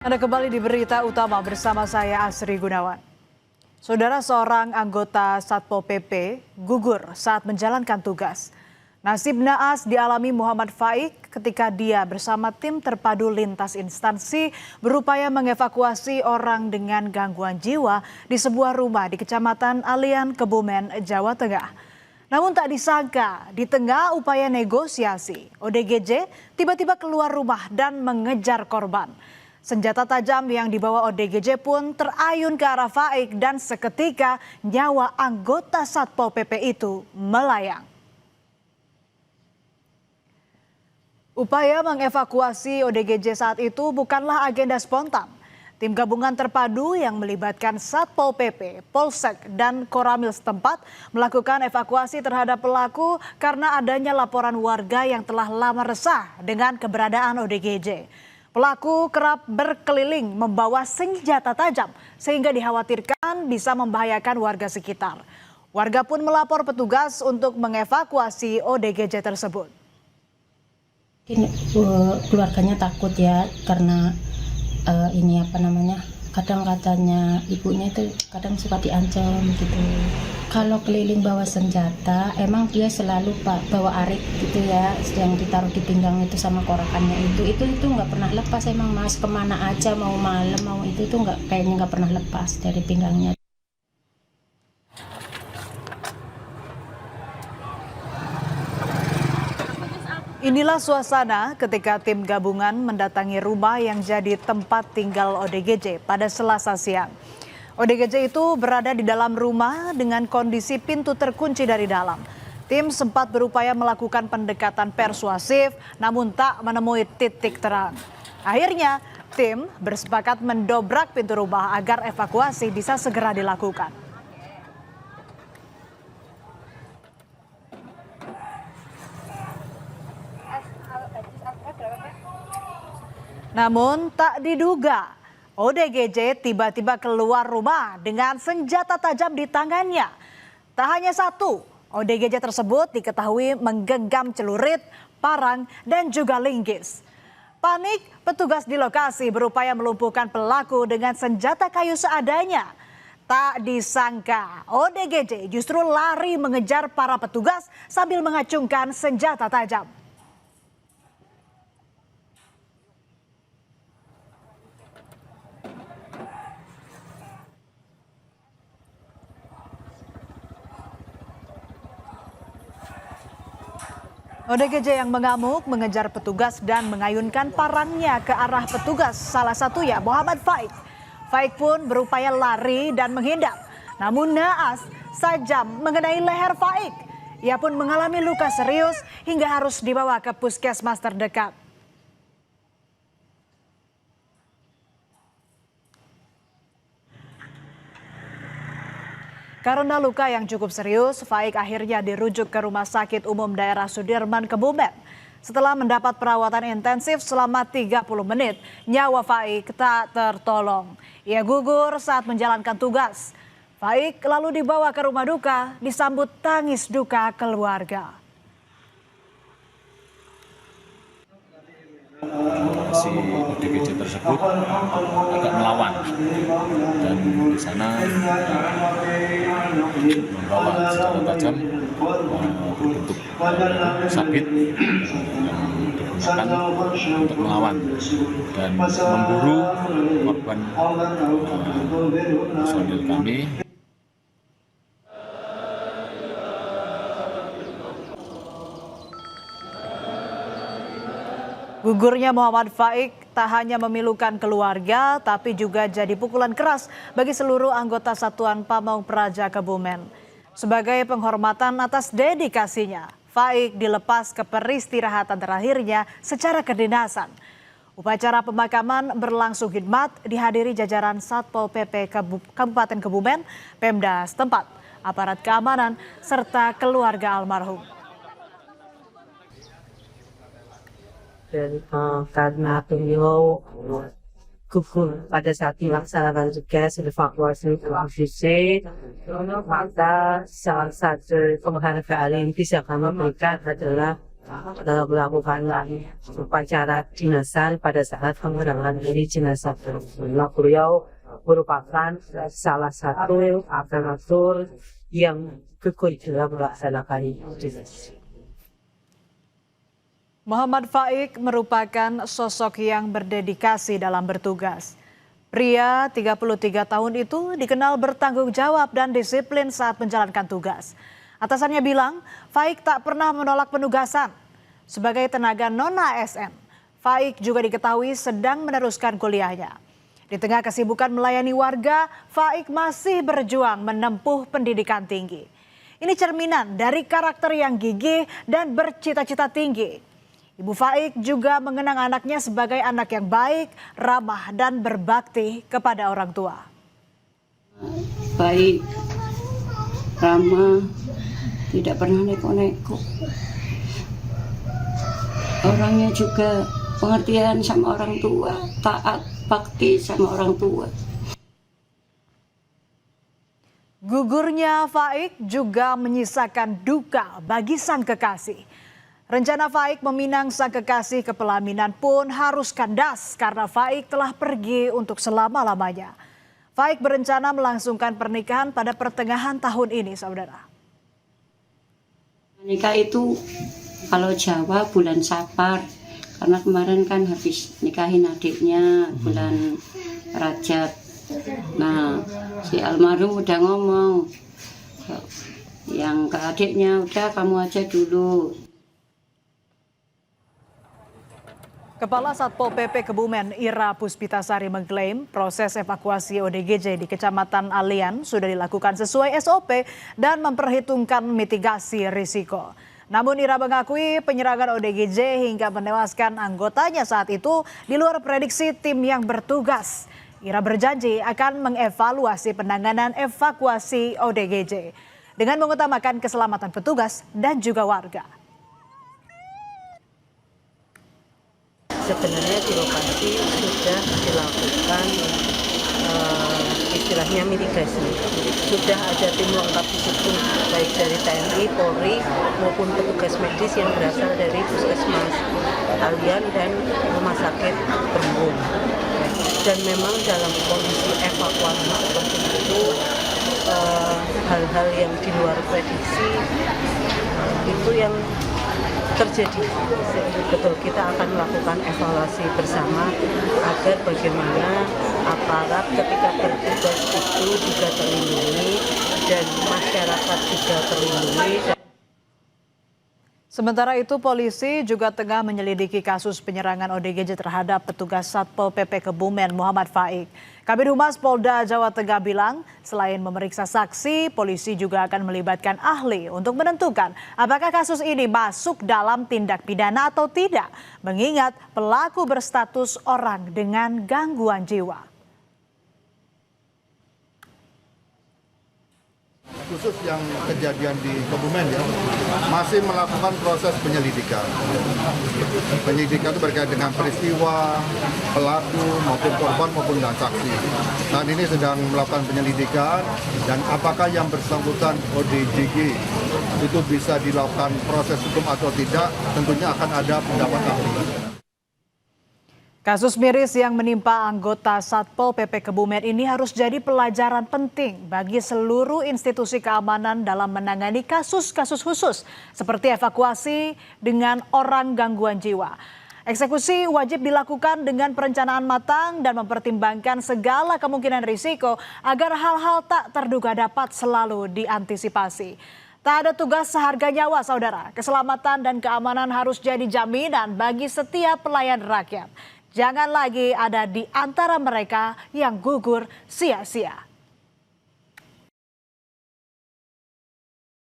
Anda kembali di berita utama bersama saya Asri Gunawan. Saudara, seorang anggota Satpol PP gugur saat menjalankan tugas. Nasib naas dialami Muhammad Faik ketika dia bersama tim terpadu lintas instansi berupaya mengevakuasi orang dengan gangguan jiwa di sebuah rumah di Kecamatan Alian, Kebumen, Jawa Tengah. Namun tak disangka, di tengah upaya negosiasi, ODGJ tiba-tiba keluar rumah dan mengejar korban. Senjata tajam yang dibawa ODGJ pun terayun ke arah Faik dan seketika nyawa anggota Satpol PP itu melayang. Upaya mengevakuasi ODGJ saat itu bukanlah agenda spontan. Tim gabungan terpadu yang melibatkan Satpol PP, Polsek, dan Koramil setempat melakukan evakuasi terhadap pelaku karena adanya laporan warga yang telah lama resah dengan keberadaan ODGJ. Pelaku kerap berkeliling membawa senjata tajam sehingga dikhawatirkan bisa membahayakan warga sekitar. Warga pun melapor petugas untuk mengevakuasi ODGJ tersebut. Keluarganya takut ya karena kadang katanya ibunya itu kadang suka diancam gitu. Kalau keliling bawa senjata, emang dia selalu bawa arit gitu ya, yang ditaruh di pinggang itu sama korakannya itu nggak pernah lepas emang Mas, kemana aja mau malam mau itu kayaknya nggak pernah lepas dari pinggangnya. Inilah suasana ketika tim gabungan mendatangi rumah yang jadi tempat tinggal ODGJ pada Selasa siang. ODGJ itu berada di dalam rumah dengan kondisi pintu terkunci dari dalam. Tim sempat berupaya melakukan pendekatan persuasif namun tak menemui titik terang. Akhirnya tim bersepakat mendobrak pintu rumah agar evakuasi bisa segera dilakukan. Namun tak diduga, ODGJ tiba-tiba keluar rumah dengan senjata tajam di tangannya. Tak hanya satu, ODGJ tersebut diketahui menggenggam celurit, parang, dan juga linggis. Panik, petugas di lokasi berupaya melumpuhkan pelaku dengan senjata kayu seadanya. Tak disangka, ODGJ justru lari mengejar para petugas sambil mengacungkan senjata tajam. ODGJ yang mengamuk mengejar petugas dan mengayunkan parangnya ke arah petugas, salah satunya Muhammad Faik. Faik pun berupaya lari dan menghindar, namun naas sajam mengenai leher Faik. Ia pun mengalami luka serius hingga harus dibawa ke puskesmas terdekat. Karena luka yang cukup serius, Faik akhirnya dirujuk ke Rumah Sakit Umum Daerah Sudirman, Kebumen. Setelah mendapat perawatan intensif selama 30 menit, nyawa Faik tak tertolong. Ia gugur saat menjalankan tugas. Faik lalu dibawa ke rumah duka, disambut tangis duka keluarga. Si ODGJ tersebut agak melawan dan di sana membawa senjata tajam berbentuk sabit yang digunakan untuk melawan dan memburu korban personil kami. Gugurnya Muhammad Faik tak hanya memilukan keluarga, tapi juga jadi pukulan keras bagi seluruh anggota Satuan Pamong Praja Kebumen. Sebagai penghormatan atas dedikasinya, Faik dilepas ke peristirahatan terakhirnya secara kedinasan. Upacara pemakaman berlangsung khidmat dihadiri jajaran Satpol PP Kabupaten Kebumen, Pemda setempat, aparat keamanan, serta keluarga almarhum. Dan karena beliau gugur pada saat dilaksanakan tugas evakuasi ODGJ, maka salah satu penghargaan yang bisa kami berikan adalah melakukan upacara dinasan pada saat pengenalan dari jenazah tersebut. Beliau merupakan salah satu aparatur yang gugur dalam melaksanakan dinasti. Muhammad Faik merupakan sosok yang berdedikasi dalam bertugas. Pria 33 tahun itu dikenal bertanggung jawab dan disiplin saat menjalankan tugas. Atasannya bilang, Faik tak pernah menolak penugasan. Sebagai tenaga non-ASN, Faik juga diketahui sedang meneruskan kuliahnya. Di tengah kesibukan melayani warga, Faik masih berjuang menempuh pendidikan tinggi. Ini cerminan dari karakter yang gigih dan bercita-cita tinggi. Ibu Faik juga mengenang anaknya sebagai anak yang baik, ramah, dan berbakti kepada orang tua. Baik, ramah, tidak pernah neko-neko. Orangnya juga pengertian sama orang tua, taat, bakti sama orang tua. Gugurnya Faik juga menyisakan duka bagi sang kekasih. Rencana Faik meminang sang kekasih ke pelaminan pun harus kandas karena Faik telah pergi untuk selama-lamanya. Faik berencana melangsungkan pernikahan pada pertengahan tahun ini, saudara. Nikah itu kalau Jawa bulan Sapar, karena kemarin kan habis nikahin adiknya bulan Rajab. Nah, si almarhum udah ngomong, yang ke adiknya udah kamu aja dulu. Kepala Satpol PP Kebumen Ira Puspitasari mengklaim proses evakuasi ODGJ di Kecamatan Alian sudah dilakukan sesuai SOP dan memperhitungkan mitigasi risiko. Namun Ira mengakui penyerangan ODGJ hingga menewaskan anggotanya saat itu di luar prediksi tim yang bertugas. Ira berjanji akan mengevaluasi penanganan evakuasi ODGJ dengan mengutamakan keselamatan petugas dan juga warga. Sebenarnya di lokasi sudah dilakukan istilahnya mitigasi. Sudah ada tim lengkap di situ, baik dari TNI, Polri maupun petugas medis yang berasal dari Puskesmas Alian dan Rumah Sakit Berembung. Dan memang dalam kondisi evakuasi seperti itu, hal-hal yang di luar prediksi itu yang terjadi. Betul, kita akan melakukan evaluasi bersama agar bagaimana aparat ketika bertugas itu juga terlindungi dan masyarakat juga terlindungi. Sementara itu polisi juga tengah menyelidiki kasus penyerangan ODGJ terhadap petugas Satpol PP Kebumen Muhammad Faik. Kabid Humas Polda Jawa Tengah bilang selain memeriksa saksi, polisi juga akan melibatkan ahli untuk menentukan apakah kasus ini masuk dalam tindak pidana atau tidak, mengingat pelaku berstatus orang dengan gangguan jiwa. Khusus yang kejadian di Kebumen ya, masih melakukan proses penyelidikan. Penyelidikan itu berkait dengan peristiwa, pelaku maupun korban maupun dan saksi. Saat ini sedang melakukan penyelidikan dan apakah yang bersangkutan ODGJ itu bisa dilakukan proses hukum atau tidak, tentunya akan ada pendapat ahli. Kasus miris yang menimpa anggota Satpol PP Kebumen ini harus jadi pelajaran penting bagi seluruh institusi keamanan dalam menangani kasus-kasus khusus seperti evakuasi dengan orang gangguan jiwa. Eksekusi wajib dilakukan dengan perencanaan matang dan mempertimbangkan segala kemungkinan risiko agar hal-hal tak terduga dapat selalu diantisipasi. Tak ada tugas seharga nyawa, saudara. Keselamatan dan keamanan harus jadi jaminan bagi setiap pelayan rakyat. Jangan lagi ada di antara mereka yang gugur sia-sia.